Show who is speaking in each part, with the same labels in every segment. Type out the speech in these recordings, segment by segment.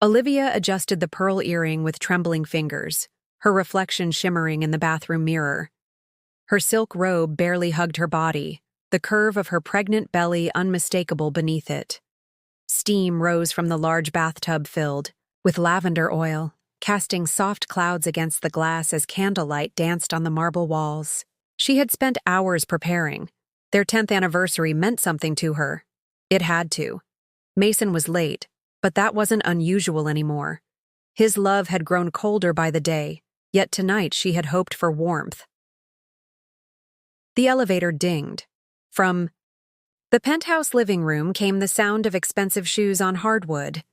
Speaker 1: Olivia adjusted the pearl earring with trembling fingers, her reflection shimmering in the bathroom mirror. Her silk robe barely hugged her body, the curve of her pregnant belly unmistakable beneath it. Steam rose from the large bathtub filled with lavender oil, casting soft clouds against the glass as candlelight danced on the marble walls. She had spent hours preparing. Their 10th anniversary meant something to her. It had to. Mason was late, but that wasn't unusual anymore. His love had grown colder by the day, yet tonight she had hoped for warmth. The elevator dinged. From the penthouse living room came the sound of expensive shoes on hardwood.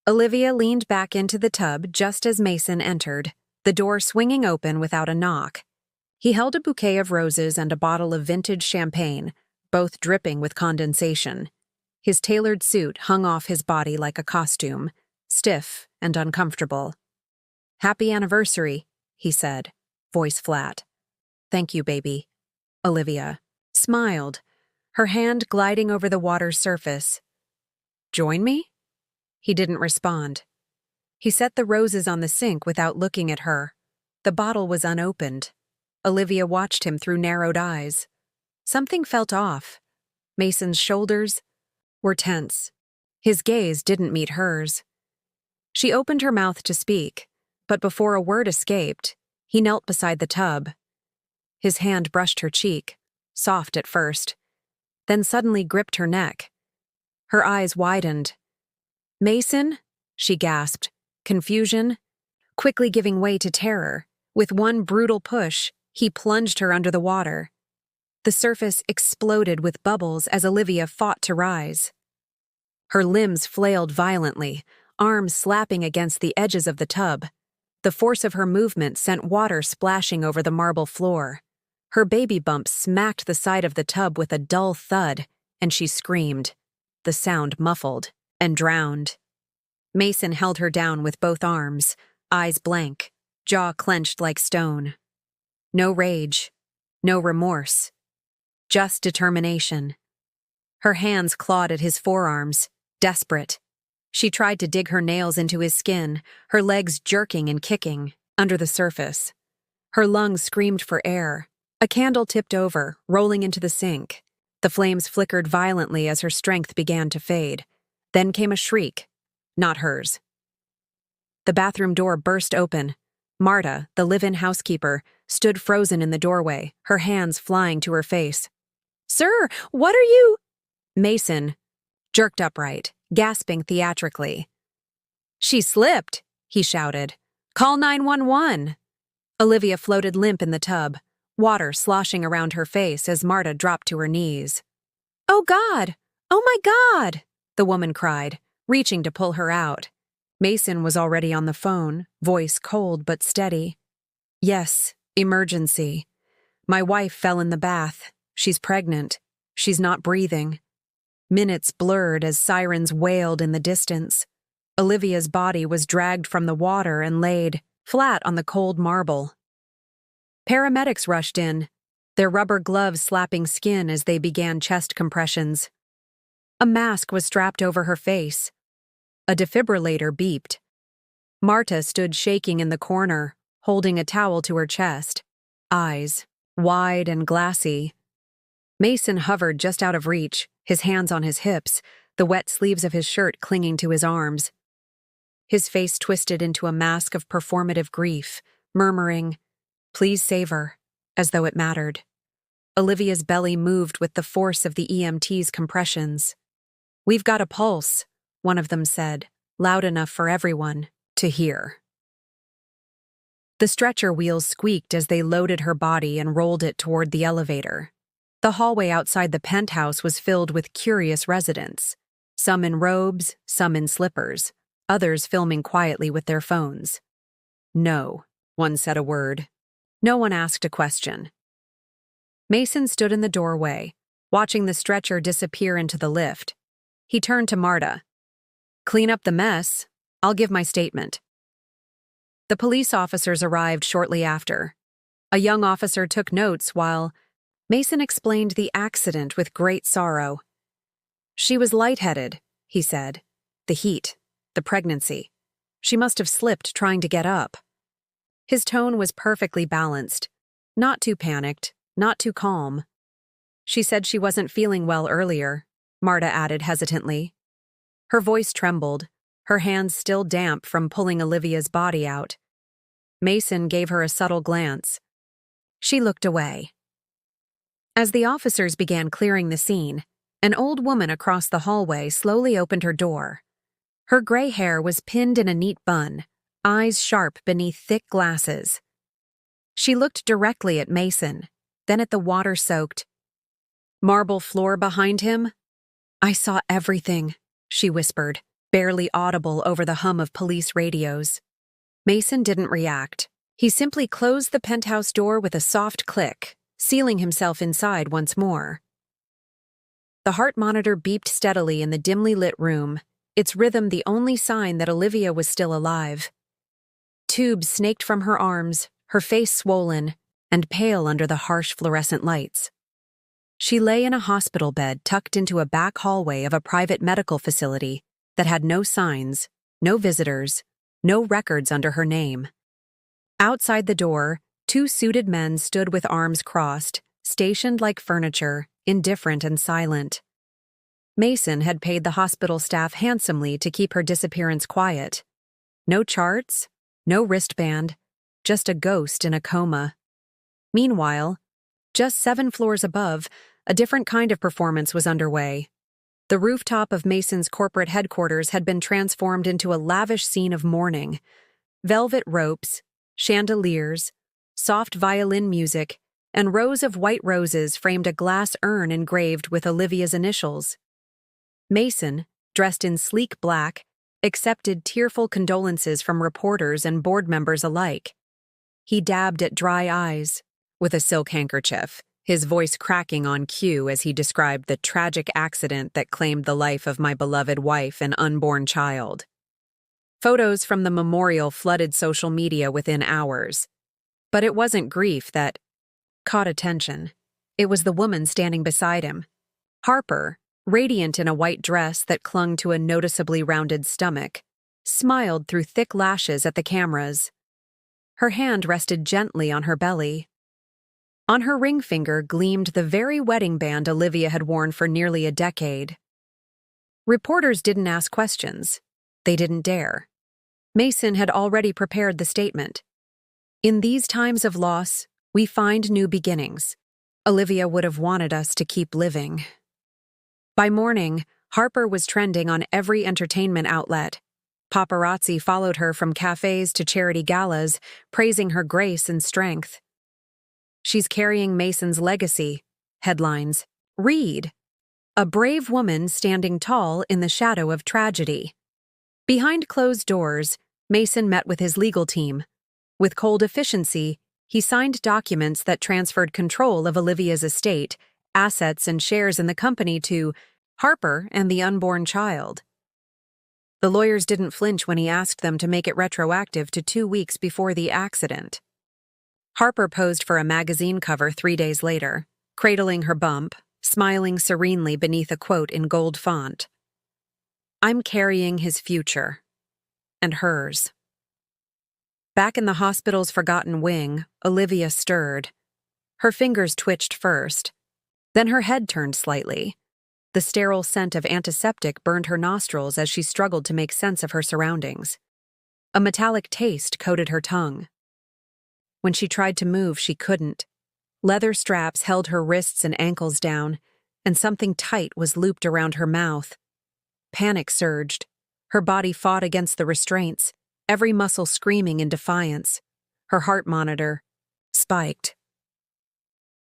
Speaker 1: Olivia leaned back into the tub just as Mason entered, the door swinging open without a knock. He held a bouquet of roses and a bottle of vintage champagne, both dripping with condensation. His tailored suit hung off his body like a costume, stiff and uncomfortable. "Happy anniversary," he said, voice flat. "Thank you, baby." Olivia smiled, her hand gliding over the water's surface. "Join me?" He didn't respond. He set the roses on the sink without looking at her. The bottle was unopened. Olivia watched him through narrowed eyes. Something felt off. Mason's shoulders were tense. His gaze didn't meet hers. She opened her mouth to speak, but before a word escaped, he knelt beside the tub. His hand brushed her cheek, soft at first, then suddenly gripped her neck. Her eyes widened. "Mason?" she gasped, confusion, quickly giving way to terror. With one brutal push, he plunged her under the water. The surface exploded with bubbles as Olivia fought to rise. Her limbs flailed violently, arms slapping against the edges of the tub. The force of her movement sent water splashing over the marble floor. Her baby bump smacked the side of the tub with a dull thud, and she screamed. The sound muffled and drowned. Mason held her down with both arms, eyes blank, jaw clenched like stone. No rage, no remorse, just determination. Her hands clawed at his forearms, desperate. She tried to dig her nails into his skin, her legs jerking and kicking, under the surface. Her lungs screamed for air. A candle tipped over, rolling into the sink. The flames flickered violently as her strength began to fade. Then came a shriek, not hers. The bathroom door burst open. Marta, the live-in housekeeper, stood frozen in the doorway, her hands flying to her face. "Sir, what are you—" Mason jerked upright, gasping theatrically. "She slipped," he shouted. "Call 911." Olivia floated limp in the tub, water sloshing around her face as Marta dropped to her knees. "Oh God! Oh my God!" the woman cried, reaching to pull her out. Mason was already on the phone, voice cold but steady. "Yes, emergency. My wife fell in the bath. She's pregnant. She's not breathing." Minutes blurred as sirens wailed in the distance. Olivia's body was dragged from the water and laid flat on the cold marble. Paramedics rushed in, their rubber gloves slapping skin as they began chest compressions. A mask was strapped over her face. A defibrillator beeped. Marta stood shaking in the corner, holding a towel to her chest, eyes wide and glassy. Mason hovered just out of reach, his hands on his hips, the wet sleeves of his shirt clinging to his arms. His face twisted into a mask of performative grief, murmuring, "Please save her," as though it mattered. Olivia's belly moved with the force of the EMT's compressions. "We've got a pulse," one of them said, loud enough for everyone to hear. The stretcher wheels squeaked as they loaded her body and rolled it toward the elevator. The hallway outside the penthouse was filled with curious residents, some in robes, some in slippers, others filming quietly with their phones. "No," one said a word. No one asked a question. Mason stood in the doorway, watching the stretcher disappear into the lift. He turned to Marta. "Clean up the mess. I'll give my statement." The police officers arrived shortly after. A young officer took notes while Mason explained the accident with great sorrow. "She was lightheaded," he said. "The heat, the pregnancy. She must have slipped trying to get up. His tone was perfectly balanced. Not too panicked, not too calm. She said she wasn't feeling well earlier, Marta added hesitantly. Her voice trembled, her hands still damp from pulling Olivia's body out. Mason gave her a subtle glance. She looked away. As the officers began clearing the scene, an old woman across the hallway slowly opened her door. Her gray hair was pinned in a neat bun, eyes sharp beneath thick glasses. She looked directly at Mason, then at the water-soaked marble floor behind him. "I saw everything," she whispered, barely audible over the hum of police radios. Mason didn't react. He simply closed the penthouse door with a soft click, sealing himself inside once more. The heart monitor beeped steadily in the dimly lit room, its rhythm the only sign that Olivia was still alive. Tubes snaked from her arms, her face swollen and pale under the harsh fluorescent lights. She lay in a hospital bed tucked into a back hallway of a private medical facility that had no signs, no visitors, no records under her name. Outside the door, two suited men stood with arms crossed, stationed like furniture, indifferent and silent. Mason had paid the hospital staff handsomely to keep her disappearance quiet. No charts, no wristband, just a ghost in a coma. Meanwhile, just 7 floors above, a different kind of performance was underway. The rooftop of Mason's corporate headquarters had been transformed into a lavish scene of mourning. Velvet ropes, chandeliers, soft violin music, and rows of white roses framed a glass urn engraved with Olivia's initials. Mason, dressed in sleek black, accepted tearful condolences from reporters and board members alike. He dabbed at dry eyes with a silk handkerchief, his voice cracking on cue as he described the tragic accident that claimed the life of my beloved wife and unborn child. Photos from the memorial flooded social media within hours. But it wasn't grief that caught attention. It was the woman standing beside him. Harper, radiant in a white dress that clung to a noticeably rounded stomach, smiled through thick lashes at the cameras. Her hand rested gently on her belly. On her ring finger gleamed the very wedding band Olivia had worn for nearly a decade. Reporters didn't ask questions. They didn't dare. Mason had already prepared the statement. In these times of loss, we find new beginnings. Olivia would have wanted us to keep living. By morning, Harper was trending on every entertainment outlet. Paparazzi followed her from cafes to charity galas, praising her grace and strength. "She's carrying Mason's legacy," headlines. Read, "A brave woman standing tall in the shadow of tragedy." Behind closed doors, Mason met with his legal team. With cold efficiency, he signed documents that transferred control of Olivia's estate, assets and shares in the company to Harper and the unborn child. The lawyers didn't flinch when he asked them to make it retroactive to 2 weeks before the accident. Harper posed for a magazine cover 3 days later, cradling her bump, smiling serenely beneath a quote in gold font. "I'm carrying his future. And hers." Back in the hospital's forgotten wing, Olivia stirred. Her fingers twitched first. Then her head turned slightly. The sterile scent of antiseptic burned her nostrils as she struggled to make sense of her surroundings. A metallic taste coated her tongue. When she tried to move, she couldn't. Leather straps held her wrists and ankles down, and something tight was looped around her mouth. Panic surged. Her body fought against the restraints, every muscle screaming in defiance. Her heart monitor spiked.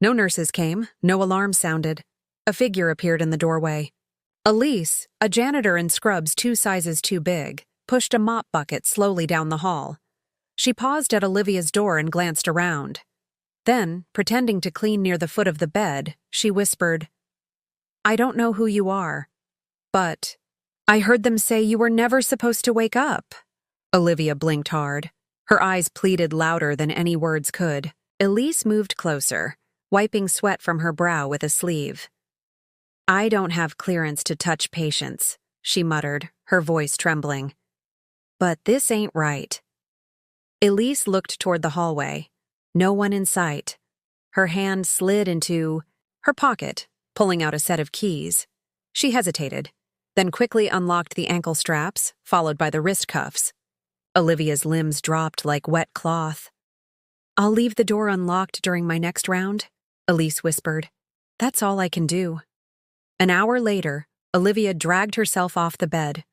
Speaker 1: No nurses came, no alarm sounded. A figure appeared in the doorway. Elise, a janitor in scrubs 2 sizes too big, pushed a mop bucket slowly down the hall. She paused at Olivia's door and glanced around. Then, pretending to clean near the foot of the bed, she whispered, "I don't know who you are, but I heard them say you were never supposed to wake up." Olivia blinked hard. Her eyes pleaded louder than any words could. Elise moved closer, wiping sweat from her brow with a sleeve. "I don't have clearance to touch patients," she muttered, her voice trembling. But this ain't right. Elise looked toward the hallway. No one in sight. Her hand slid into her pocket, pulling out a set of keys. She hesitated, then quickly unlocked the ankle straps, followed by the wrist cuffs. Olivia's limbs dropped like wet cloth. "I'll leave the door unlocked during my next round," Elise whispered. "That's all I can do." An hour later, Olivia dragged herself off the bed.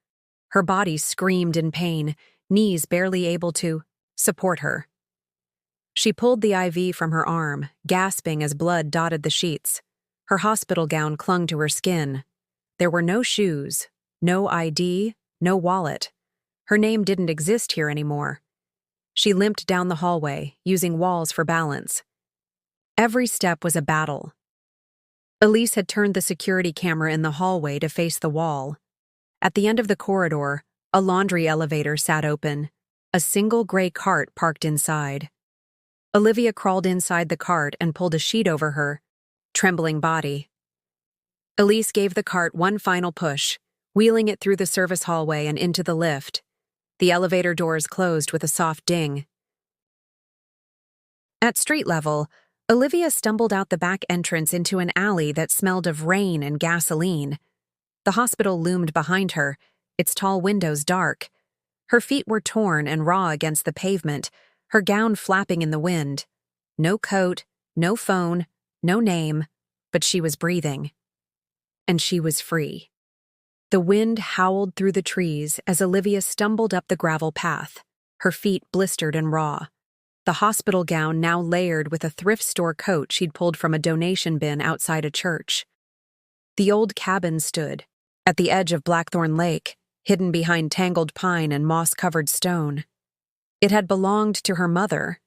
Speaker 1: Her body screamed in pain, knees barely able to support her. She pulled the IV from her arm, gasping as blood dotted the sheets. Her hospital gown clung to her skin. There were no shoes, no ID, no wallet. Her name didn't exist here anymore. She limped down the hallway, using walls for balance. Every step was a battle. Elise had turned the security camera in the hallway to face the wall. At the end of the corridor, a laundry elevator sat open, a single gray cart parked inside. Olivia crawled inside the cart and pulled a sheet over her trembling body. Elise gave the cart one final push, wheeling it through the service hallway and into the lift. The elevator doors closed with a soft ding. At street level, Olivia stumbled out the back entrance into an alley that smelled of rain and gasoline. The hospital loomed behind her, its tall windows dark. Her feet were torn and raw against the pavement, her gown flapping in the wind. No coat, no phone, no name, but she was breathing. And she was free. The wind howled through the trees as Olivia stumbled up the gravel path, her feet blistered and raw. The hospital gown now layered with a thrift store coat she'd pulled from a donation bin outside a church. The old cabin stood, at the edge of Blackthorn Lake, hidden behind tangled pine and moss-covered stone. It had belonged to her mother,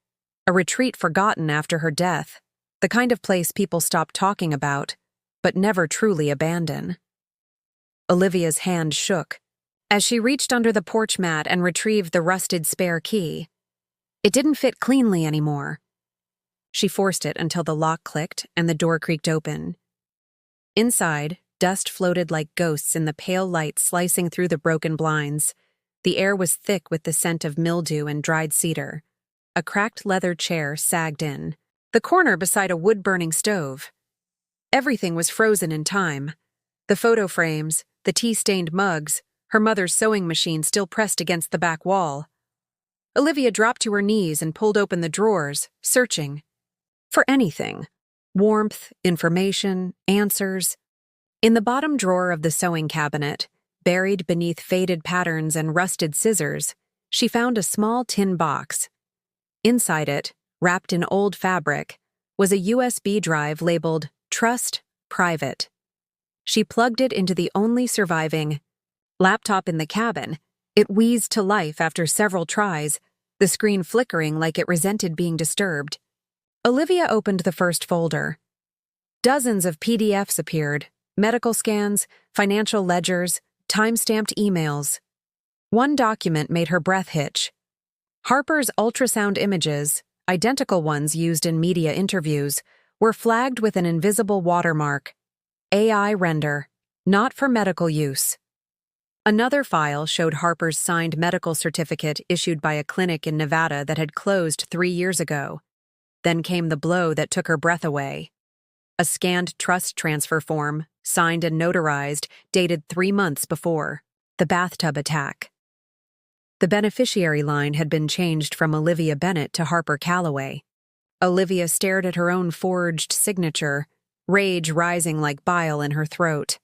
Speaker 1: a retreat forgotten after her death, the kind of place people stopped talking about, but never truly abandon. Olivia's hand shook as she reached under the porch mat and retrieved the rusted spare key. It didn't fit cleanly anymore. She forced it until the lock clicked and the door creaked open. Inside, dust floated like ghosts in the pale light slicing through the broken blinds. The air was thick with the scent of mildew and dried cedar. A cracked leather chair sagged in, the corner beside a wood-burning stove. Everything was frozen in time. The photo frames, the tea-stained mugs, her mother's sewing machine still pressed against the back wall. Olivia dropped to her knees and pulled open the drawers, searching. For anything. Warmth, information, answers. In the bottom drawer of the sewing cabinet, buried beneath faded patterns and rusted scissors, she found a small tin box. Inside it, wrapped in old fabric, was a USB drive labeled Trust Private. She plugged it into the only surviving laptop in the cabin. It wheezed to life after several tries, the screen flickering like it resented being disturbed. Olivia opened the first folder. Dozens of PDFs appeared, medical scans, financial ledgers, time-stamped emails. One document made her breath hitch. Harper's ultrasound images, identical ones used in media interviews, were flagged with an invisible watermark. AI render, not for medical use. Another file showed Harper's signed medical certificate issued by a clinic in Nevada that had closed 3 years ago. Then came the blow that took her breath away. A scanned trust transfer form, signed and notarized, dated 3 months before the bathtub attack. The beneficiary line had been changed from Olivia Bennett to Harper Calloway. Olivia stared at her own forged signature, rage rising like bile in her throat.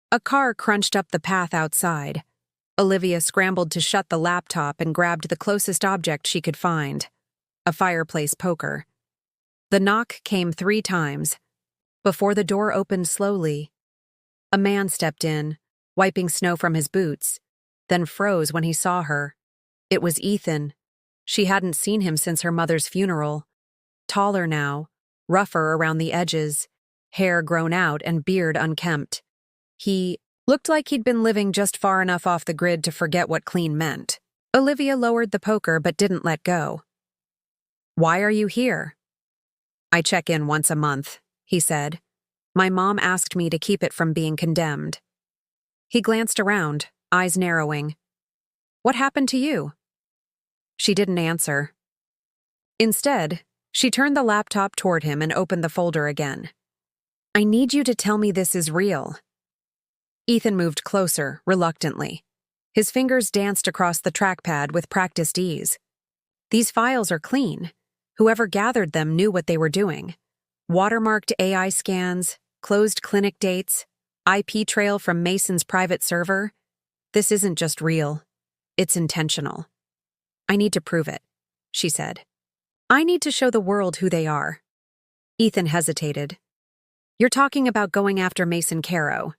Speaker 1: A car crunched up the path outside. Olivia scrambled to shut the laptop and grabbed the closest object she could find, a fireplace poker. The knock came 3 times. Before the door opened slowly, a man stepped in, wiping snow from his boots, then froze when he saw her. It was Ethan. She hadn't seen him since her mother's funeral. Taller now, rougher around the edges, hair grown out and beard unkempt. He looked like he'd been living just far enough off the grid to forget what clean meant. Olivia lowered the poker but didn't let go. "Why are you here?" "I check in once a month," he said. "My mom asked me to keep it from being condemned." He glanced around, eyes narrowing. What happened to you?" She didn't answer. Instead, she turned the laptop toward him and opened the folder again. "I need you to tell me this is real." Ethan moved closer, reluctantly. His fingers danced across the trackpad with practiced ease. "These files are clean. Whoever gathered them knew what they were doing. Watermarked AI scans, closed clinic dates, IP trail from Mason's private server. This isn't just real. It's intentional. I need to prove it," she said. "I need to show the world who they are." Ethan hesitated. "You're talking about going after Mason Caro,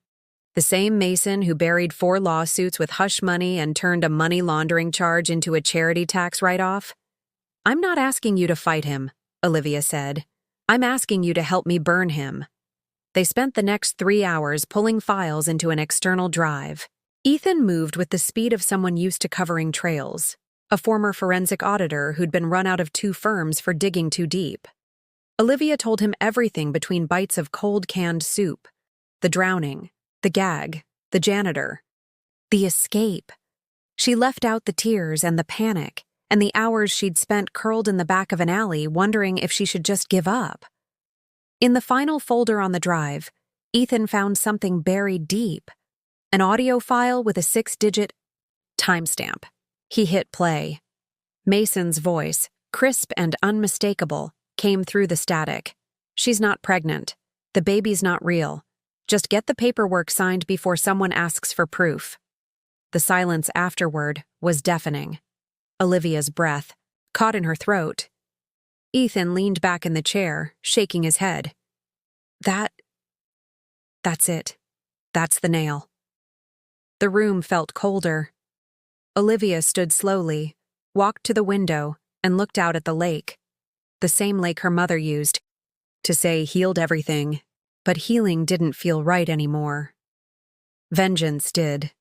Speaker 1: the same Mason who buried 4 lawsuits with hush money and turned a money laundering charge into a charity tax write-off?" "I'm not asking you to fight him," Olivia said. "I'm asking you to help me burn him." They spent the next 3 hours pulling files into an external drive. Ethan moved with the speed of someone used to covering trails, a former forensic auditor who'd been run out of 2 firms for digging too deep. Olivia told him everything between bites of cold canned soup, the drowning, the gag, the janitor, the escape. She left out the tears and the panic, and the hours she'd spent curled in the back of an alley wondering if she should just give up. In the final folder on the drive, Ethan found something buried deep, an audio file with a 6-digit timestamp. He hit play. Mason's voice, crisp and unmistakable, came through the static. "She's not pregnant. The baby's not real. Just get the paperwork signed before someone asks for proof." The silence afterward was deafening. Olivia's breath caught in her throat. Ethan leaned back in the chair, shaking his head. That's it. That's the nail." The room felt colder. Olivia stood slowly, walked to the window, and looked out at the lake. The same lake her mother used to say healed everything, but healing didn't feel right anymore. Vengeance did.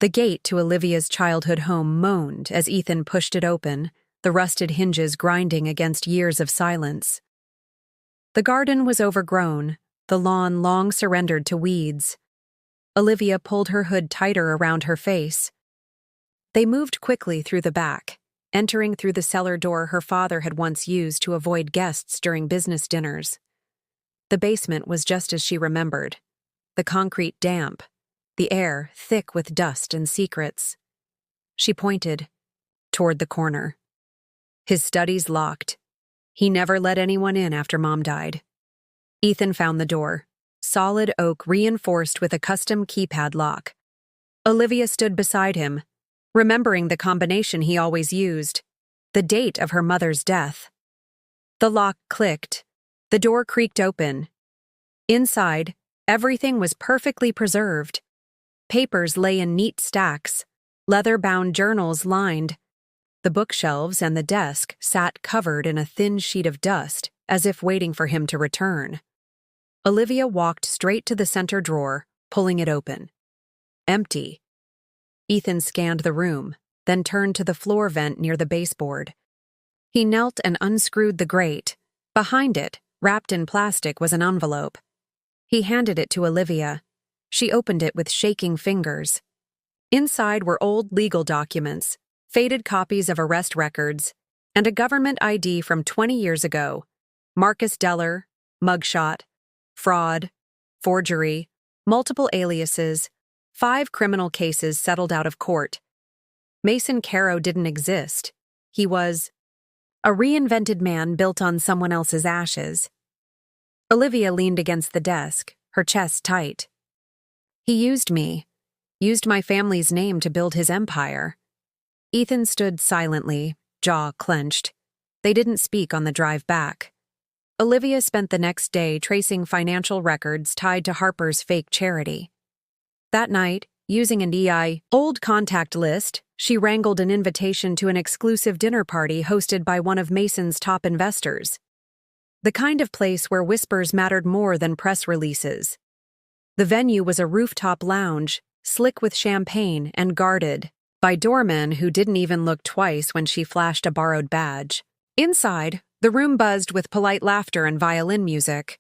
Speaker 1: The gate to Olivia's childhood home moaned as Ethan pushed it open, the rusted hinges grinding against years of silence. The garden was overgrown, the lawn long surrendered to weeds. Olivia pulled her hood tighter around her face. They moved quickly through the back, entering through the cellar door her father had once used to avoid guests during business dinners. The basement was just as she remembered, the concrete damp, the air thick with dust and secrets. She pointed toward the corner. "His study's locked. He never let anyone in after Mom died." Ethan found the door, solid oak reinforced with a custom keypad lock. Olivia stood beside him, remembering the combination he always used, the date of her mother's death. The lock clicked. The door creaked open. Inside, everything was perfectly preserved. Papers lay in neat stacks, leather-bound journals lined. The bookshelves and the desk sat covered in a thin sheet of dust, as if waiting for him to return. Olivia walked straight to the center drawer, pulling it open. Empty. Ethan scanned the room, then turned to the floor vent near the baseboard. He knelt and unscrewed the grate. Behind it, wrapped in plastic, was an envelope. He handed it to Olivia. She opened it with shaking fingers. Inside were old legal documents, faded copies of arrest records, and a government ID from 20 years ago. Marcus Deller, mugshot, fraud, forgery, multiple aliases, 5 criminal cases settled out of court. Mason Caro didn't exist. He was a reinvented man built on someone else's ashes. Olivia leaned against the desk, her chest tight. "He used me, used my family's name to build his empire." Ethan stood silently, jaw clenched. They didn't speak on the drive back. Olivia spent the next day tracing financial records tied to Harper's fake charity. That night, using an old contact list, she wrangled an invitation to an exclusive dinner party hosted by one of Mason's top investors. The kind of place where whispers mattered more than press releases. The venue was a rooftop lounge, slick with champagne and guarded by doormen who didn't even look twice when she flashed a borrowed badge. Inside, the room buzzed with polite laughter and violin music.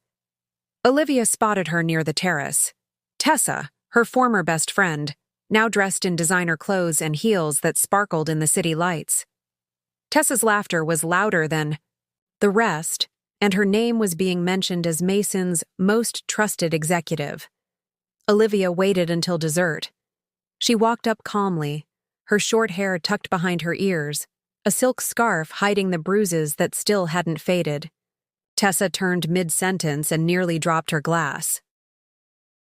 Speaker 1: Olivia spotted her near the terrace. Tessa, her former best friend, now dressed in designer clothes and heels that sparkled in the city lights. Tessa's laughter was louder than the rest, and her name was being mentioned as Mason's most trusted executive. Olivia waited until dessert. She walked up calmly, her short hair tucked behind her ears, a silk scarf hiding the bruises that still hadn't faded. Tessa turned mid-sentence and nearly dropped her glass.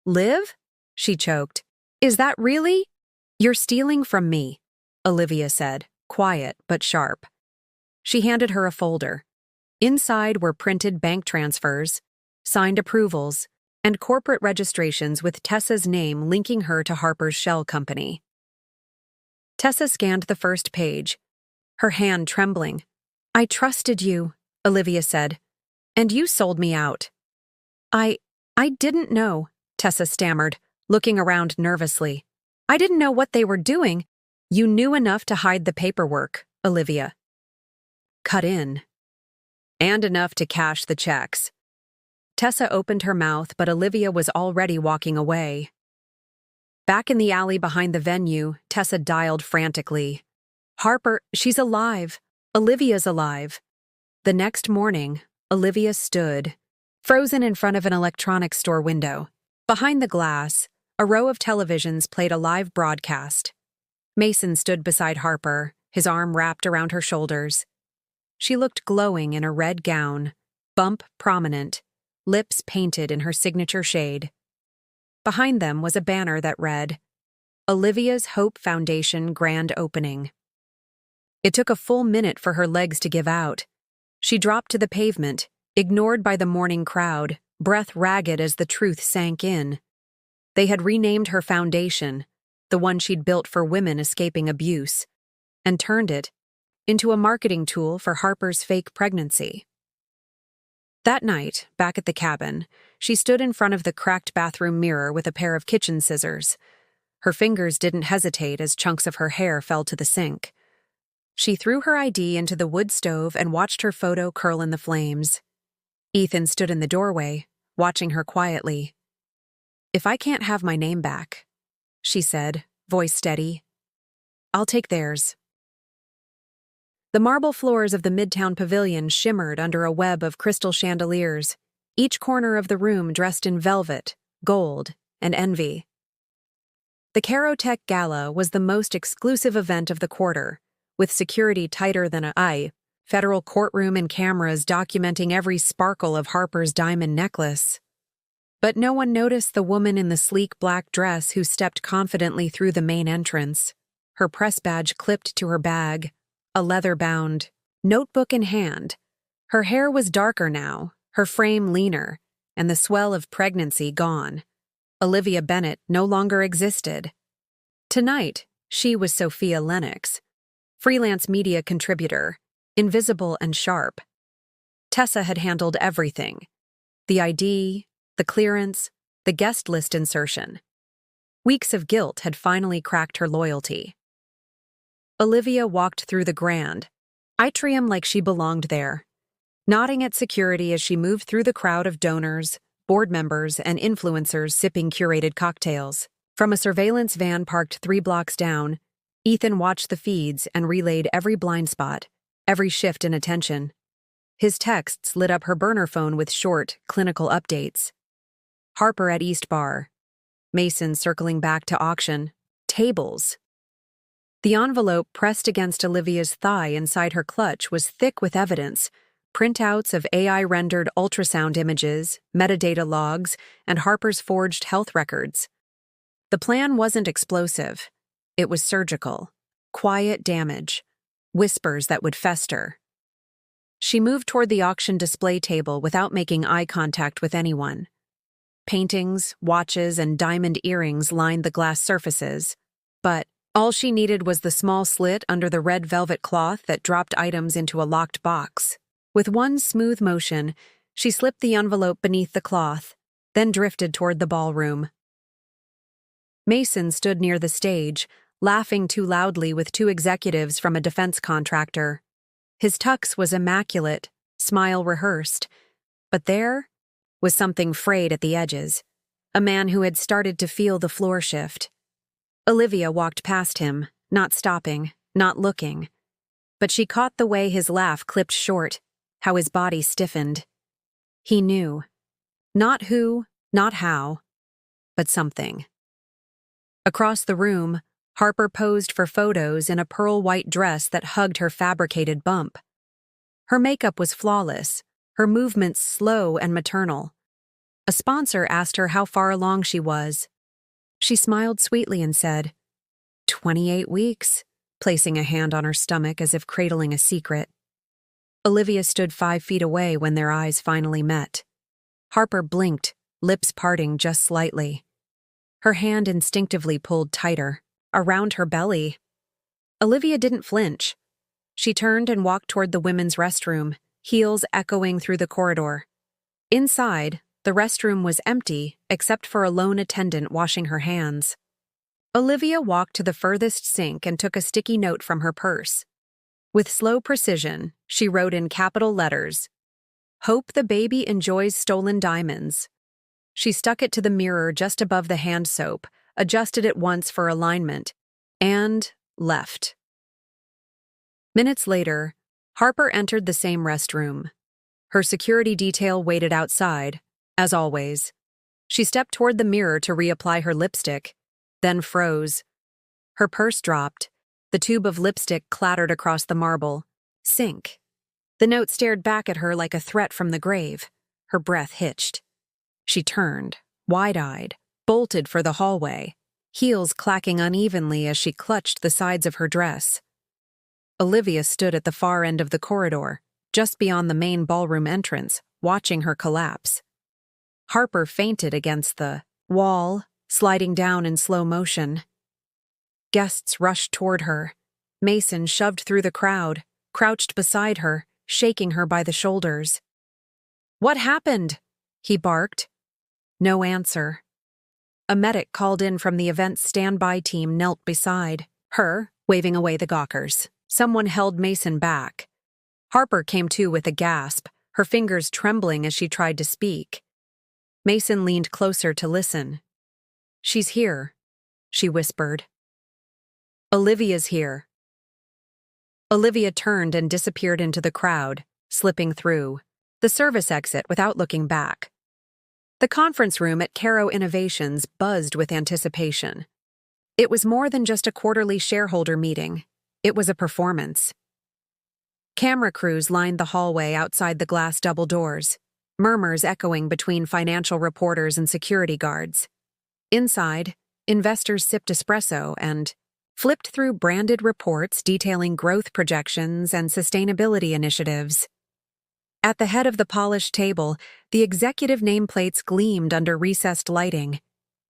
Speaker 1: "Liv?" she choked. "Is that really? You're stealing from me," Olivia said, quiet but sharp. She handed her a folder. Inside were printed bank transfers, signed approvals, and corporate registrations with Tessa's name linking her to Harper's Shell Company. Tessa scanned the first page, her hand trembling. "I trusted you," Olivia said, "and you sold me out." I didn't know," Tessa stammered, looking around nervously. "I didn't know what they were doing." "You knew enough to hide the paperwork," Olivia cut in. "And enough to cash the checks." Tessa opened her mouth, but Olivia was already walking away. Back in the alley behind the venue, Tessa dialed frantically. "Harper, she's alive. Olivia's alive." The next morning, Olivia stood, frozen in front of an electronics store window. Behind the glass, a row of televisions played a live broadcast. Mason stood beside Harper, his arm wrapped around her shoulders. She looked glowing in a red gown, bump prominent, lips painted in her signature shade. Behind them was a banner that read, "Olivia's Hope Foundation Grand Opening." It took a full minute for her legs to give out. She dropped to the pavement, ignored by the morning crowd, breath ragged as the truth sank in. They had renamed her foundation, the one she'd built for women escaping abuse, and turned it into a marketing tool for Harper's fake pregnancy. That night, back at the cabin, she stood in front of the cracked bathroom mirror with a pair of kitchen scissors. Her fingers didn't hesitate as chunks of her hair fell to the sink. She threw her ID into the wood stove and watched her photo curl in the flames. Ethan stood in the doorway, watching her quietly. "If I can't have my name back," she said, voice steady, "I'll take theirs." The marble floors of the Midtown Pavilion shimmered under a web of crystal chandeliers, each corner of the room dressed in velvet, gold, and envy. The Carotech Gala was the most exclusive event of the quarter, with security tighter than an eye, federal courtroom and cameras documenting every sparkle of Harper's diamond necklace. But no one noticed the woman in the sleek black dress who stepped confidently through the main entrance, her press badge clipped to her bag, a leather-bound notebook in hand. Her hair was darker now, her frame leaner, and the swell of pregnancy gone. Olivia Bennett no longer existed. Tonight, she was Sophia Lennox, freelance media contributor, invisible and sharp. Tessa had handled everything: the ID, the clearance, the guest list insertion. Weeks of guilt had finally cracked her loyalty. Olivia walked through the grand atrium like she belonged there, nodding at security as she moved through the crowd of donors, board members, and influencers sipping curated cocktails. From a surveillance van parked 3 blocks down, Ethan watched the feeds and relayed every blind spot, every shift in attention. His texts lit up her burner phone with short, clinical updates. Harper at East Bar. Mason circling back to auction. Tables. The envelope pressed against Olivia's thigh inside her clutch was thick with evidence, printouts of AI-rendered ultrasound images, metadata logs, and Harper's forged health records. The plan wasn't explosive. It was surgical. Quiet damage. Whispers that would fester. She moved toward the auction display table without making eye contact with anyone. Paintings, watches, and diamond earrings lined the glass surfaces, but all she needed was the small slit under the red velvet cloth that dropped items into a locked box. With one smooth motion, she slipped the envelope beneath the cloth, then drifted toward the ballroom. Mason stood near the stage, laughing too loudly with 2 executives from a defense contractor. His tux was immaculate, smile rehearsed, but there was something frayed at the edges, a man who had started to feel the floor shift. Olivia walked past him, not stopping, not looking. But she caught the way his laugh clipped short, how his body stiffened. He knew. Not who, not how, but something. Across the room, Harper posed for photos in a pearl-white dress that hugged her fabricated bump. Her makeup was flawless, her movements slow and maternal. A sponsor asked her how far along she was. She smiled sweetly and said, 28 weeks, placing a hand on her stomach as if cradling a secret. Olivia stood 5 feet away when their eyes finally met. Harper blinked, lips parting just slightly. Her hand instinctively pulled tighter, around her belly. Olivia didn't flinch. She turned and walked toward the women's restroom, heels echoing through the corridor. Inside, the restroom was empty except for a lone attendant washing her hands. Olivia walked to the furthest sink and took a sticky note from her purse. With slow precision, she wrote in capital letters, "Hope the baby enjoys stolen diamonds." She stuck it to the mirror just above the hand soap, adjusted it once for alignment, and left. Minutes later, Harper entered the same restroom. Her security detail waited outside, as always. She stepped toward the mirror to reapply her lipstick, then froze. Her purse dropped. The tube of lipstick clattered across the marble. Sink. The note stared back at her like a threat from the grave. Her breath hitched. She turned, wide-eyed, bolted for the hallway, heels clacking unevenly as she clutched the sides of her dress. Olivia stood at the far end of the corridor, just beyond the main ballroom entrance, watching her collapse. Harper fainted against the wall, sliding down in slow motion. Guests rushed toward her. Mason shoved through the crowd, crouched beside her, shaking her by the shoulders. "What happened?" he barked. No answer. A medic called in from the event's standby team knelt beside her, waving away the gawkers. Someone held Mason back. Harper came to with a gasp, her fingers trembling as she tried to speak. Mason leaned closer to listen. "She's here," she whispered. "Olivia's here." Olivia turned and disappeared into the crowd, slipping through the service exit without looking back. The conference room at Caro Innovations buzzed with anticipation. It was more than just a quarterly shareholder meeting. It was a performance. Camera crews lined the hallway outside the glass double doors, murmurs echoing between financial reporters and security guards. Inside, investors sipped espresso and flipped through branded reports detailing growth projections and sustainability initiatives. At the head of the polished table, the executive nameplates gleamed under recessed lighting.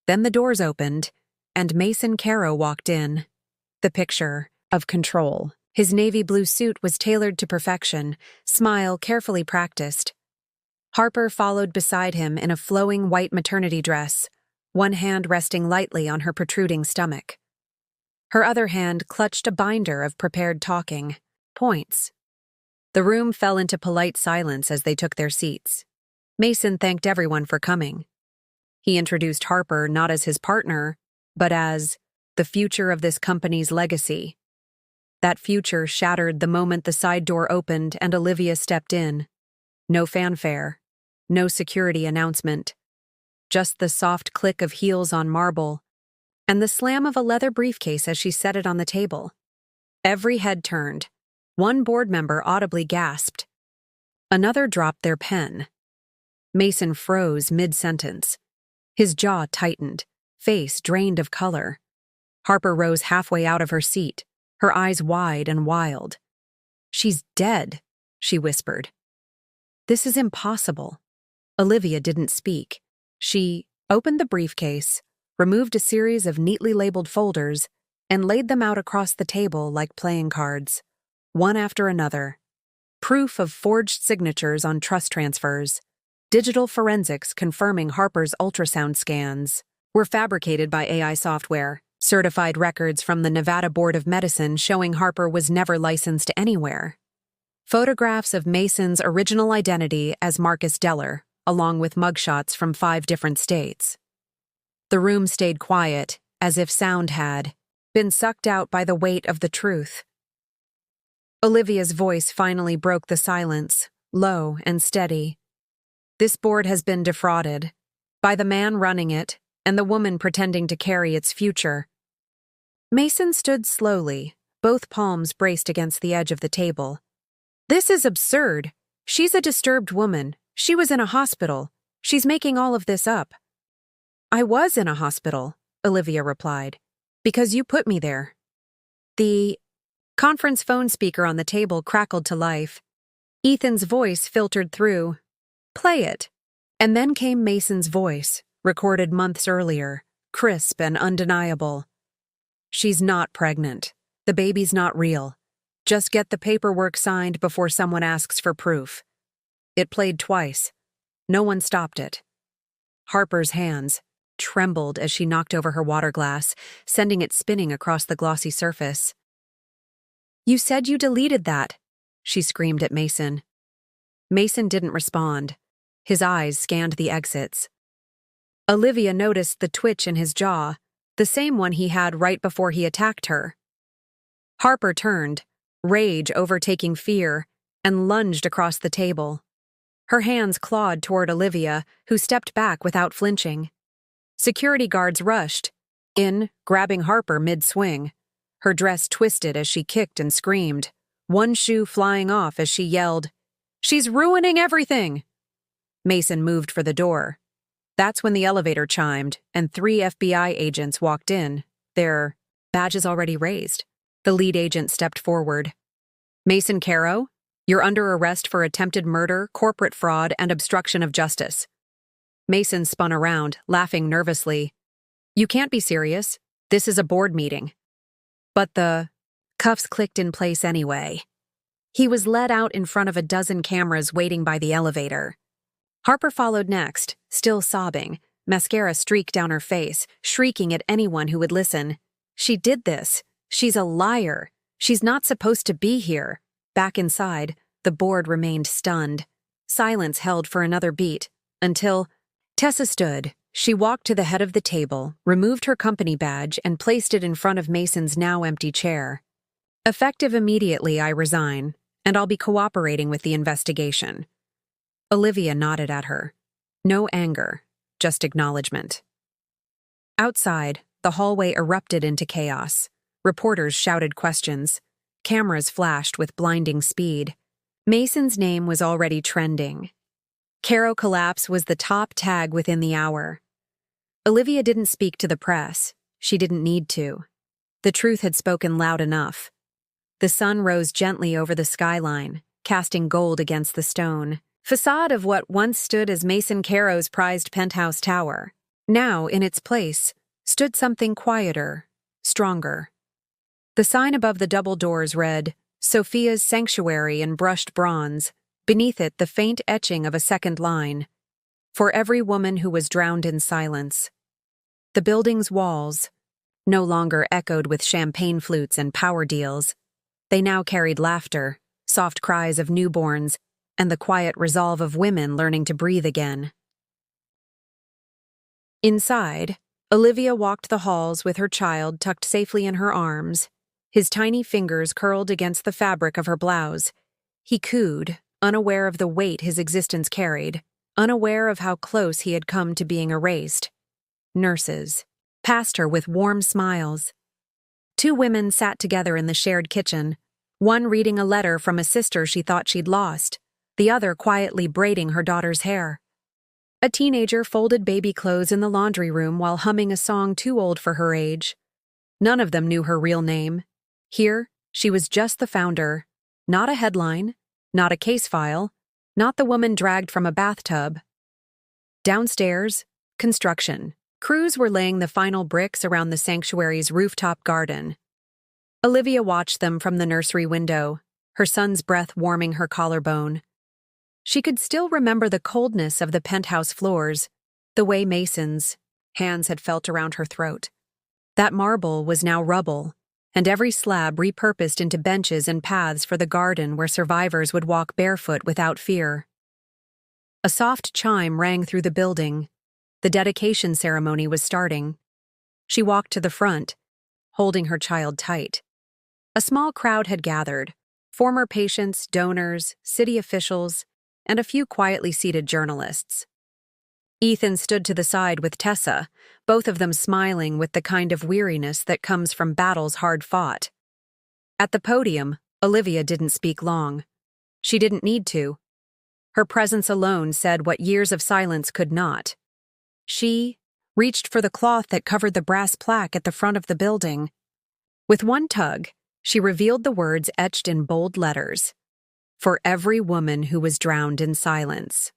Speaker 1: Then the doors opened, and Mason Caro walked in. The picture of control. His navy blue suit was tailored to perfection, smile carefully practiced. Harper followed beside him in a flowing white maternity dress, one hand resting lightly on her protruding stomach. Her other hand clutched a binder of prepared talking points. The room fell into polite silence as they took their seats. Mason thanked everyone for coming. He introduced Harper not as his partner, but as the future of this company's legacy. That future shattered the moment the side door opened and Olivia stepped in. No fanfare, no security announcement. Just the soft click of heels on marble, and the slam of a leather briefcase as she set it on the table. Every head turned. One board member audibly gasped. Another dropped their pen. Mason froze mid-sentence. His jaw tightened, face drained of color. Harper rose halfway out of her seat, her eyes wide and wild. "She's dead," she whispered. "This is impossible." Olivia didn't speak. She opened the briefcase, removed a series of neatly labeled folders, and laid them out across the table like playing cards, one after another. Proof of forged signatures on trust transfers, digital forensics confirming Harper's ultrasound scans were fabricated by AI software, certified records from the Nevada Board of Medicine showing Harper was never licensed anywhere. Photographs of Mason's original identity as Marcus Deller, along with mugshots from 5 different states. The room stayed quiet as if sound had, been sucked out by the weight of the truth. Olivia's voice finally broke the silence, low and steady. This board has been defrauded, by the man running it and the woman pretending to carry its future. Mason stood slowly, both palms braced against the edge of the table. This is absurd. She's a disturbed woman. She was in a hospital. She's making all of this up. I was in a hospital, Olivia replied, because you put me there. The conference phone speaker on the table crackled to life. Ethan's voice filtered through. Play it. And then came Mason's voice, recorded months earlier, crisp and undeniable. She's not pregnant. The baby's not real. Just get the paperwork signed before someone asks for proof. It played twice. No one stopped it. Harper's hands trembled as she knocked over her water glass, sending it spinning across the glossy surface. You said you deleted that, she screamed at Mason. Mason didn't respond. His eyes scanned the exits. Olivia noticed the twitch in his jaw, the same one he had right before he attacked her. Harper turned, rage overtaking fear, and lunged across the table. Her hands clawed toward Olivia, who stepped back without flinching. Security guards rushed in, grabbing Harper mid-swing. Her dress twisted as she kicked and screamed, one shoe flying off as she yelled, "She's ruining everything!" Mason moved for the door. That's when the elevator chimed, and 3 FBI agents walked in, their badges already raised. The lead agent stepped forward. Mason Caro, you're under arrest for attempted murder, corporate fraud, and obstruction of justice. Mason spun around, laughing nervously. You can't be serious. This is a board meeting. But the cuffs clicked in place anyway. He was led out in front of a dozen cameras waiting by the elevator. Harper followed next, still sobbing, mascara streaked down her face, shrieking at anyone who would listen. She did this. She's a liar. She's not supposed to be here. Back inside, the board remained stunned. Silence held for another beat, until Tessa stood. She walked to the head of the table, removed her company badge, and placed it in front of Mason's now empty chair. Effective immediately, I resign, and I'll be cooperating with the investigation. Olivia nodded at her. No anger, just acknowledgement. Outside, the hallway erupted into chaos. Reporters shouted questions. Cameras flashed with blinding speed. Mason's name was already trending. Caro collapse was the top tag within the hour. Olivia didn't speak to the press. She didn't need to. The truth had spoken loud enough. The sun rose gently over the skyline, casting gold against the stone facade of what once stood as Mason Caro's prized penthouse tower. Now, in its place, stood something quieter, stronger. The sign above the double doors read, Sophia's Sanctuary in brushed bronze. Beneath it, the faint etching of a second line. For every woman who was drowned in silence. The building's walls no longer echoed with champagne flutes and power deals. They now carried laughter, soft cries of newborns, and the quiet resolve of women learning to breathe again. Inside, Olivia walked the halls with her child tucked safely in her arms, his tiny fingers curled against the fabric of her blouse. He cooed, unaware of the weight his existence carried, unaware of how close he had come to being erased. Nurses passed her with warm smiles. 2 women sat together in the shared kitchen, one reading a letter from a sister she thought she'd lost, the other quietly braiding her daughter's hair. A teenager folded baby clothes in the laundry room while humming a song too old for her age. None of them knew her real name. Here, she was just the founder, not a headline, not a case file, not the woman dragged from a bathtub. Downstairs, construction. Crews were laying the final bricks around the sanctuary's rooftop garden. Olivia watched them from the nursery window, her son's breath warming her collarbone. She could still remember the coldness of the penthouse floors, the way Mason's hands had felt around her throat. That marble was now rubble, and every slab repurposed into benches and paths for the garden where survivors would walk barefoot without fear. A soft chime rang through the building. The dedication ceremony was starting. She walked to the front, holding her child tight. A small crowd had gathered: former patients, donors, city officials, and a few quietly seated journalists. Ethan stood to the side with Tessa, both of them smiling with the kind of weariness that comes from battles hard fought. At the podium, Olivia didn't speak long. She didn't need to. Her presence alone said what years of silence could not. She reached for the cloth that covered the brass plaque at the front of the building. With one tug, she revealed the words etched in bold letters: "For every woman who was drowned in silence."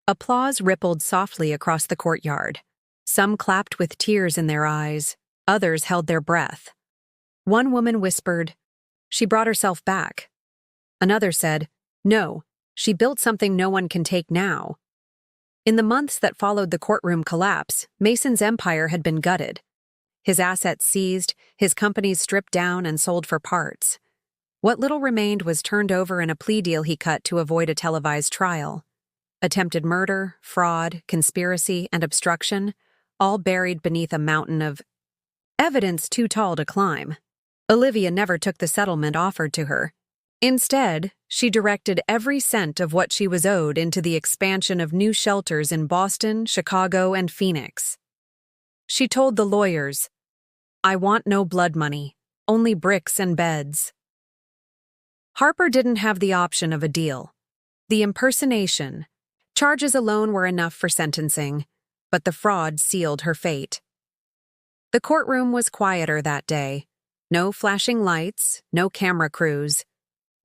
Speaker 1: Applause rippled softly across the courtyard. Some clapped with tears in their eyes, others held their breath. One woman whispered, "She brought herself back." Another said, "No, she built something no one can take now." In the months that followed the courtroom collapse, Mason's empire had been gutted. His assets seized, his companies stripped down and sold for parts. What little remained was turned over in a plea deal he cut to avoid a televised trial. Attempted murder, fraud, conspiracy, and obstruction, all buried beneath a mountain of evidence too tall to climb. Olivia never took the settlement offered to her. Instead, she directed every cent of what she was owed into the expansion of new shelters in Boston, Chicago, and Phoenix. She told the lawyers, "I want no blood money, only bricks and beds." Harper didn't have the option of a deal. The impersonation charges alone were enough for sentencing, but the fraud sealed her fate. The courtroom was quieter that day. No flashing lights, no camera crews.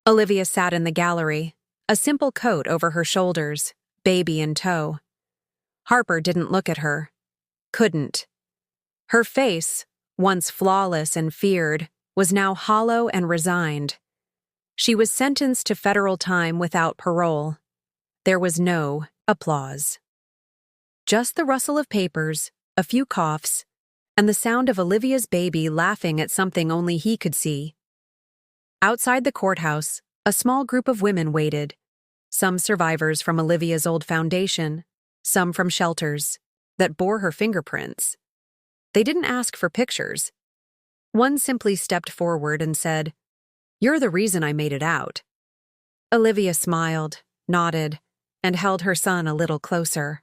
Speaker 1: Olivia sat in the gallery, a simple coat over her shoulders, baby in tow. Harper didn't look at her. Couldn't. Her face, once flawless and feared, was now hollow and resigned. She was sentenced to federal time without parole. There was no applause. Just the rustle of papers, a few coughs, and the sound of Olivia's baby laughing at something only he could see. Outside the courthouse, a small group of women waited, some survivors from Olivia's old foundation, some from shelters that bore her fingerprints. They didn't ask for pictures. One simply stepped forward and said, "You're the reason I made it out." Olivia smiled, nodded, and held her son a little closer.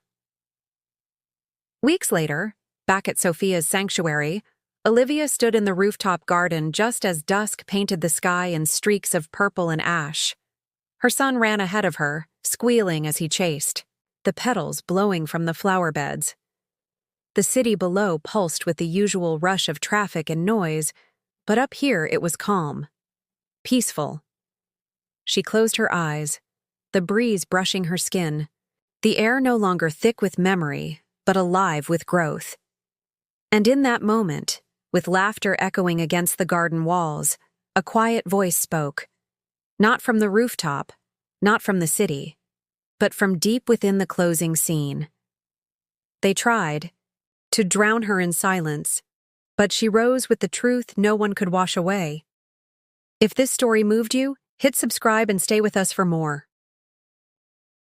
Speaker 1: Weeks later, back at Sophia's sanctuary, Olivia stood in the rooftop garden just as dusk painted the sky in streaks of purple and ash. Her son ran ahead of her, squealing as he chased, the petals blowing from the flower beds. The city below pulsed with the usual rush of traffic and noise, but up here it was calm, peaceful. She closed her eyes, the breeze brushing her skin, the air no longer thick with memory, but alive with growth. And in that moment, with laughter echoing against the garden walls, a quiet voice spoke, not from the rooftop, not from the city, but from deep within the closing scene. They tried to drown her in silence, but she rose with the truth no one could wash away. If this story moved you, hit subscribe and stay with us for more.